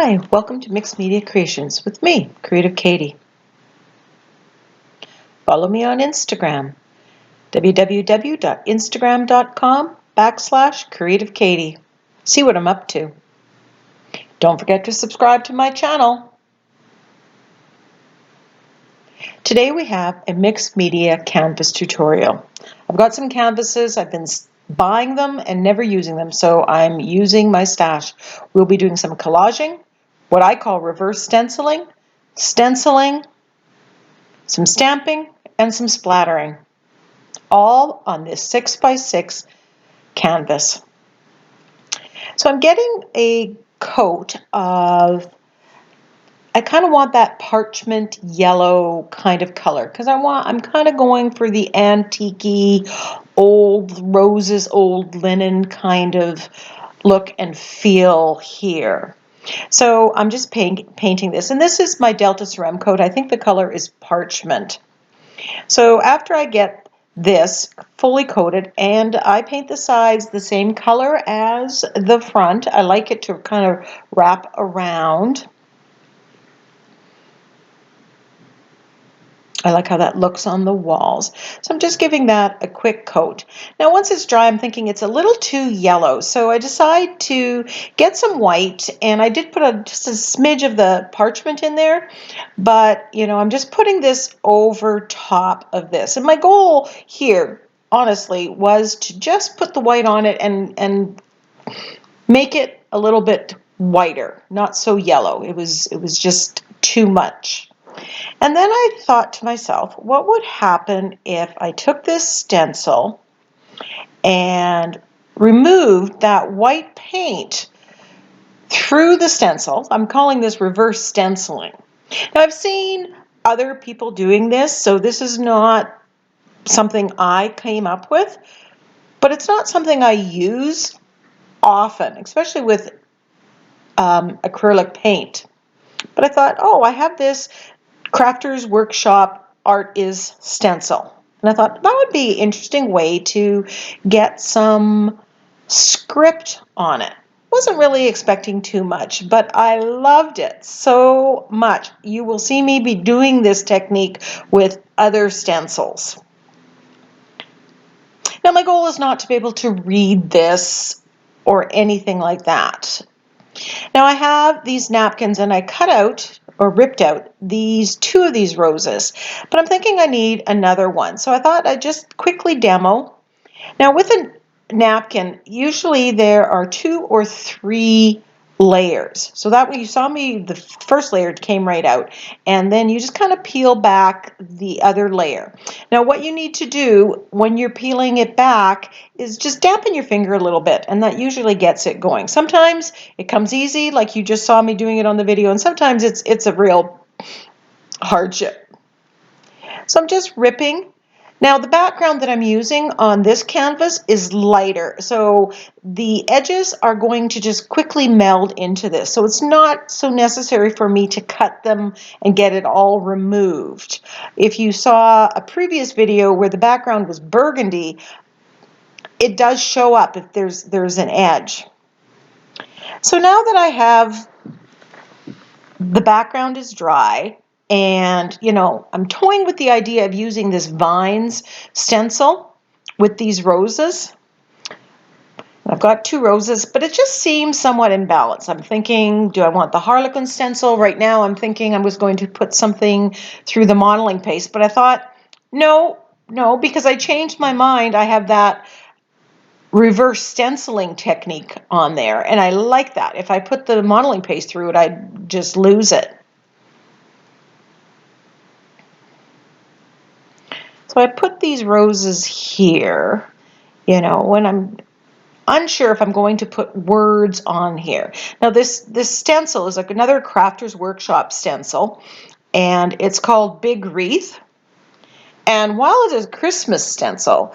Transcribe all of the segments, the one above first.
Hi, welcome to Mixed Media Creations with me, Creative Katie. Follow me on Instagram, www.instagram.com/Creative Katie. See what I'm up to. Don't forget to subscribe to my channel. Today we have a mixed media canvas tutorial. I've got some canvases. I've been buying them and never using them, so I'm using my stash. We'll be doing some collaging, what I call reverse stenciling, stenciling, some stamping, and some splattering, all on this 6x6 canvas. So I'm getting a coat of, I kind of want that parchment yellow kind of color because I'm kind of going for the antique-y, old roses, old linen kind of look and feel here. So I'm just painting this, and this is my Delta Ceramic coat. I think the color is parchment. So after I get this fully coated, and I paint the sides the same color as the front, I like it to kind of wrap around. I like how that looks on the walls. So I'm just giving that a quick coat. Now once it's dry, I'm thinking it's a little too yellow, so I decide to get some white, and I did put just a smidge of the parchment in there, but I'm just putting this over top of this. And my goal here, honestly, was to just put the white on it and make it a little bit whiter, not so yellow. It was just too much. And then I thought to myself, what would happen if I took this stencil and removed that white paint through the stencil? I'm calling this reverse stenciling. Now I've seen other people doing this, so this is not something I came up with, but it's not something I use often, especially with acrylic paint. But I thought, oh, I have this Crafter's Workshop Art is Stencil. And I thought that would be an interesting way to get some script on it. Wasn't really expecting too much, but I loved it so much. You will see me be doing this technique with other stencils. Now my goal is not to be able to read this or anything like that. Now I have these napkins, and I cut out or ripped out two of these roses, but I'm thinking I need another one. So I thought I'd just quickly demo. Now with a napkin, usually there are 2 or 3 layers. So that way you saw me, the first layer came right out, and then you just kind of peel back the other layer. Now what you need to do when you're peeling it back is just dampen your finger a little bit, and that usually gets it going. Sometimes it comes easy, like you just saw me doing it on the video, and sometimes it's a real hardship. So I'm just ripping. Now the background that I'm using on this canvas is lighter, so the edges are going to just quickly meld into this. So it's not so necessary for me to cut them and get it all removed. If you saw a previous video where the background was burgundy, it does show up if there's an edge. So now that I have the background is dry, and I'm toying with the idea of using this vines stencil with these roses. I've got 2 roses, but it just seems somewhat imbalanced. I'm thinking, do I want the Harlequin stencil? Right now I'm thinking I was going to put something through the modeling paste, but I thought, no, because I changed my mind. I have that reverse stenciling technique on there, and I like that. If I put the modeling paste through it, I'd just lose it. So I put these roses here, when I'm unsure if I'm going to put words on here. Now this stencil is like another Crafter's Workshop stencil, and it's called Big Wreath. And while it is a Christmas stencil,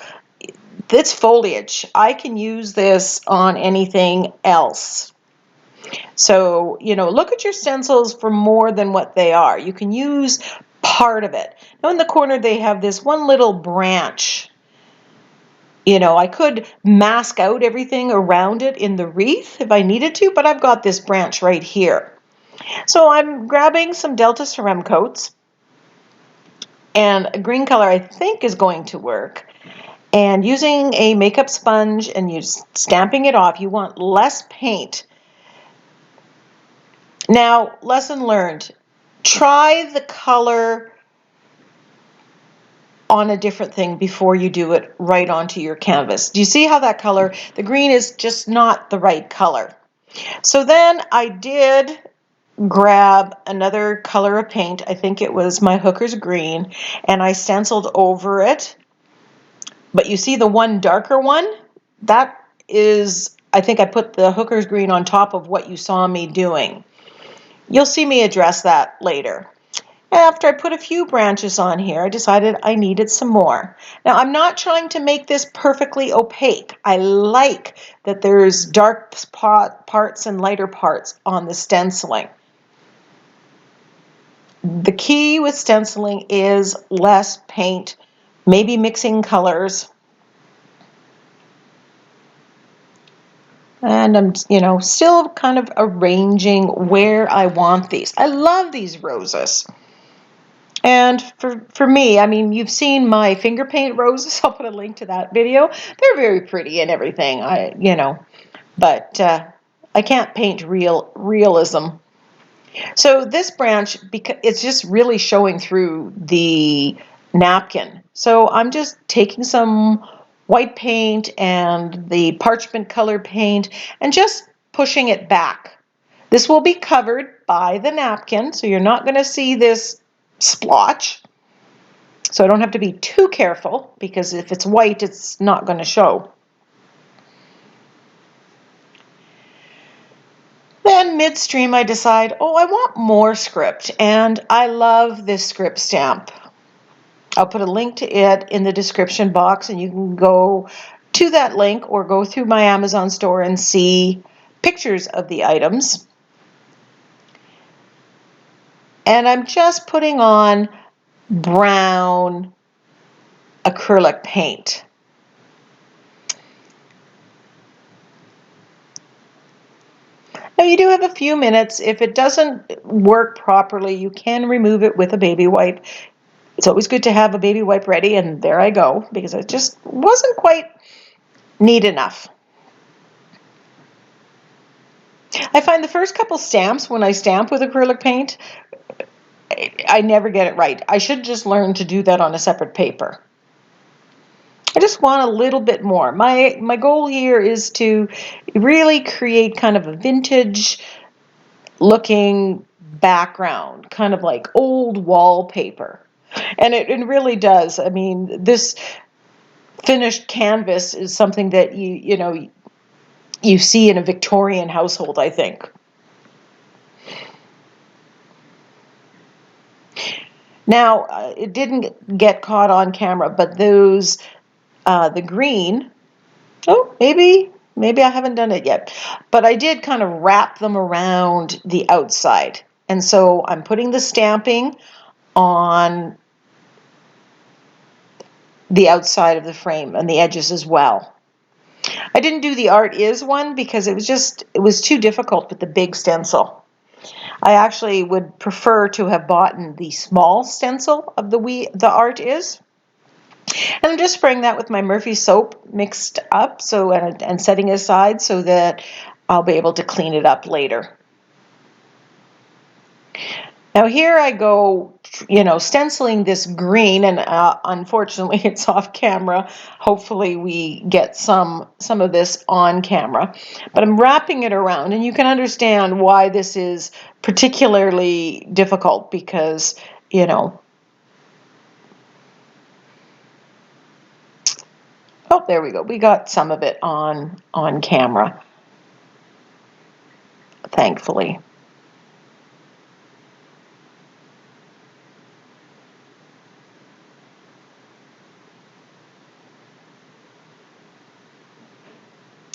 it's foliage. I can use this on anything else. So, look at your stencils for more than what they are. You can use part of it. Now in the corner they have this one little branch. I could mask out everything around it in the wreath if I needed to, but I've got this branch right here. So I'm grabbing some Delta Ceramic coats, and a green color I think is going to work. And using a makeup sponge and stamping it off, you want less paint. Now, lesson learned, try the color on a different thing before you do it right onto your canvas. Do you see how that color, the green is just not the right color. So then I did grab another color of paint. I think it was my Hooker's green, and I stenciled over it. But you see the one darker one? That is, I think I put the Hooker's green on top of what you saw me doing. You'll see me address that later. After I put a few branches on here, I decided I needed some more. Now, I'm not trying to make this perfectly opaque. I like that there's dark parts and lighter parts on the stenciling. The key with stenciling is less paint, maybe mixing colors. And I'm, still kind of arranging where I want these. I love these roses. And for me, I mean, you've seen my finger paint roses. I'll put a link to that video. They're very pretty and everything. But I can't paint realism. So this branch, because it's just really showing through the napkin. So I'm just taking some white paint and the parchment color paint and just pushing it back. This will be covered by the napkin, so you're not going to see this splotch. So I don't have to be too careful, because if it's white, it's not going to show. Then midstream I decide, oh, I want more script, and I love this script stamp. I'll put a link to it in the description box, and you can go to that link or go through my Amazon store and see pictures of the items. And I'm just putting on brown acrylic paint. Now you do have a few minutes. If it doesn't work properly, you can remove it with a baby wipe. It's always good to have a baby wipe ready, and there I go, because it just wasn't quite neat enough. I find the first couple stamps, when I stamp with acrylic paint, I never get it right. I should just learn to do that on a separate paper. I just want a little bit more. My goal here is to really create kind of a vintage looking background, kind of like old wallpaper. And it really does. I mean, this finished canvas is something that you see in a Victorian household, I think. Now, it didn't get caught on camera, but those, the green, oh, maybe I haven't done it yet, but I did kind of wrap them around the outside. And so I'm putting the stamping on the outside of the frame and the edges as well. I didn't do the art is one because it was too difficult with the big stencil. I actually would prefer to have bought the small stencil of the art is. And I'm just spraying that with my Murphy soap mixed up and setting it aside so that I'll be able to clean it up later. Now here I go, stenciling this green, and unfortunately it's off camera. Hopefully we get some of this on camera. But I'm wrapping it around, and you can understand why this is particularly difficult because, oh, there we go. We got some of it on camera, thankfully.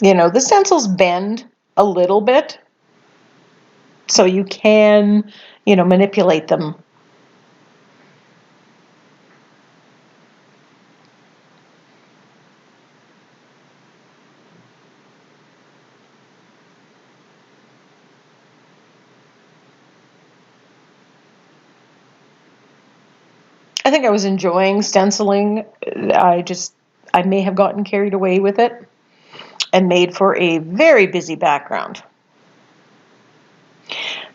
The stencils bend a little bit, so you can, manipulate them. I think I was enjoying stenciling. I may have gotten carried away with it and made for a very busy background.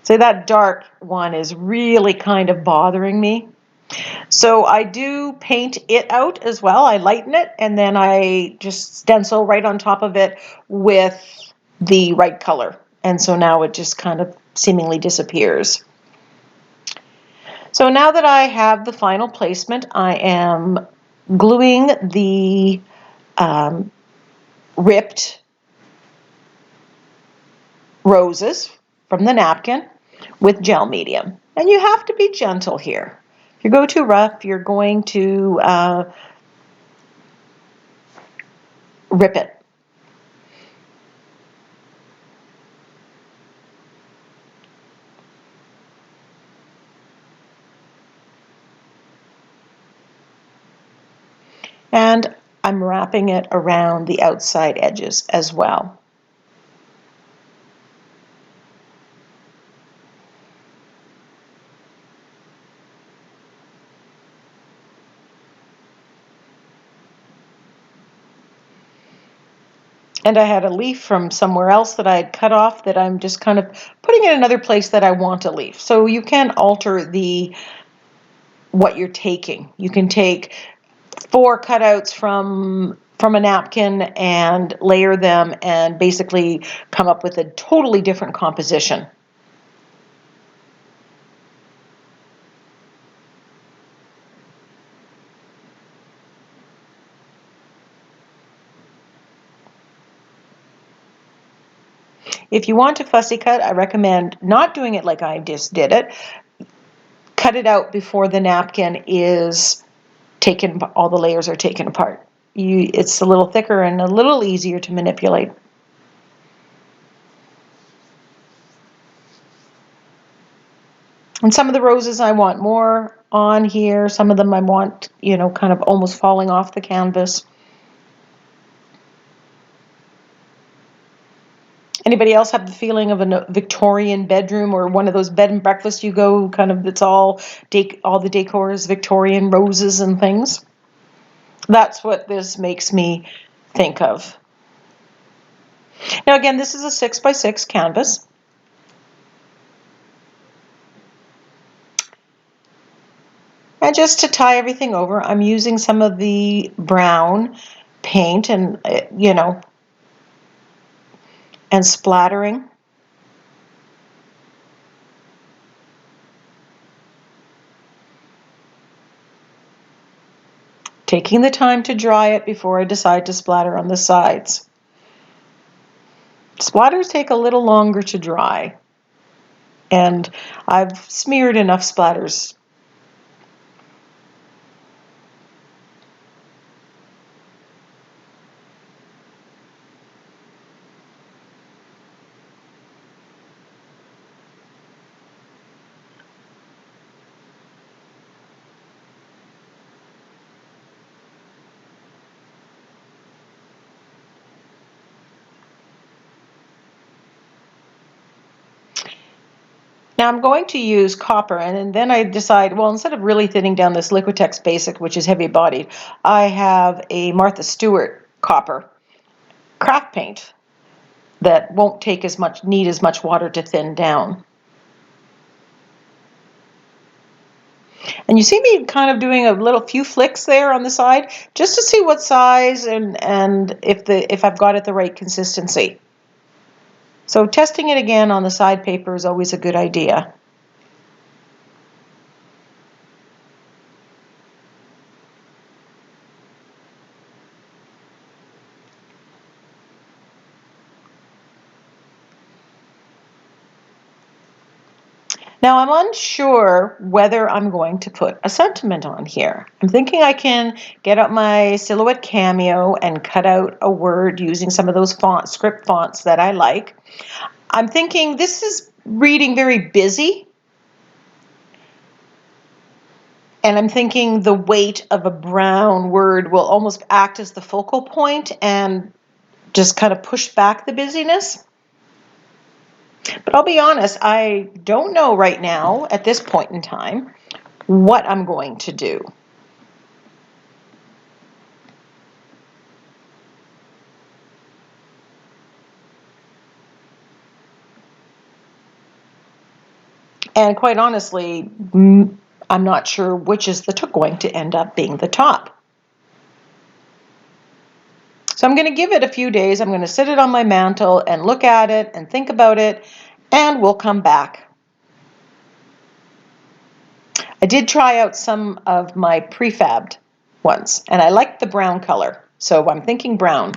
So that dark one is really kind of bothering me. So I do paint it out as well. I lighten it and then I just stencil right on top of it with the right color. And so now it just kind of seemingly disappears. So now that I have the final placement, I am gluing the ripped roses from the napkin with gel medium. And you have to be gentle here. If you go too rough, you're going to rip it. And I'm wrapping it around the outside edges as well. And I had a leaf from somewhere else that I had cut off that I'm just kind of putting in another place that I want a leaf. So you can alter what you're taking. You can take 4 cutouts from a napkin and layer them and basically come up with a totally different composition. If you want to fussy cut, I recommend not doing it like I just did it. Cut it out before the napkin is taken, all the layers are taken apart. It's a little thicker and a little easier to manipulate. And some of the roses I want more on here. Some of them I want, kind of almost falling off the canvas. Anybody else have the feeling of a Victorian bedroom or one of those bed and breakfast you go kind of, it's all the decor is Victorian roses and things? That's what this makes me think of. Now again, this is a 6x6 canvas. And just to tie everything over, I'm using some of the brown paint and, and splattering. Taking the time to dry it before I decide to splatter on the sides. Splatters take a little longer to dry, and I've smeared enough splatters. Now I'm going to use copper, and then I decide, well, instead of really thinning down this Liquitex Basic, which is heavy bodied, I have a Martha Stewart copper craft paint that won't need as much water to thin down. And you see me kind of doing a few flicks there on the side, just to see what size and if I've got it the right consistency. So testing it again on the side paper is always a good idea. Now I'm unsure whether I'm going to put a sentiment on here. I'm thinking I can get out my Silhouette Cameo and cut out a word using some of those script fonts that I like. I'm thinking this is reading very busy, and I'm thinking the weight of a brown word will almost act as the focal point and just kind of push back the busyness. But I'll be honest, I don't know right now, at this point in time, what I'm going to do. And quite honestly, I'm not sure which is going to end up being the top. So I'm going to give it a few days. I'm going to sit it on my mantle and look at it and think about it, and we'll come back. I did try out some of my prefabbed ones, and I liked the brown color, so I'm thinking brown.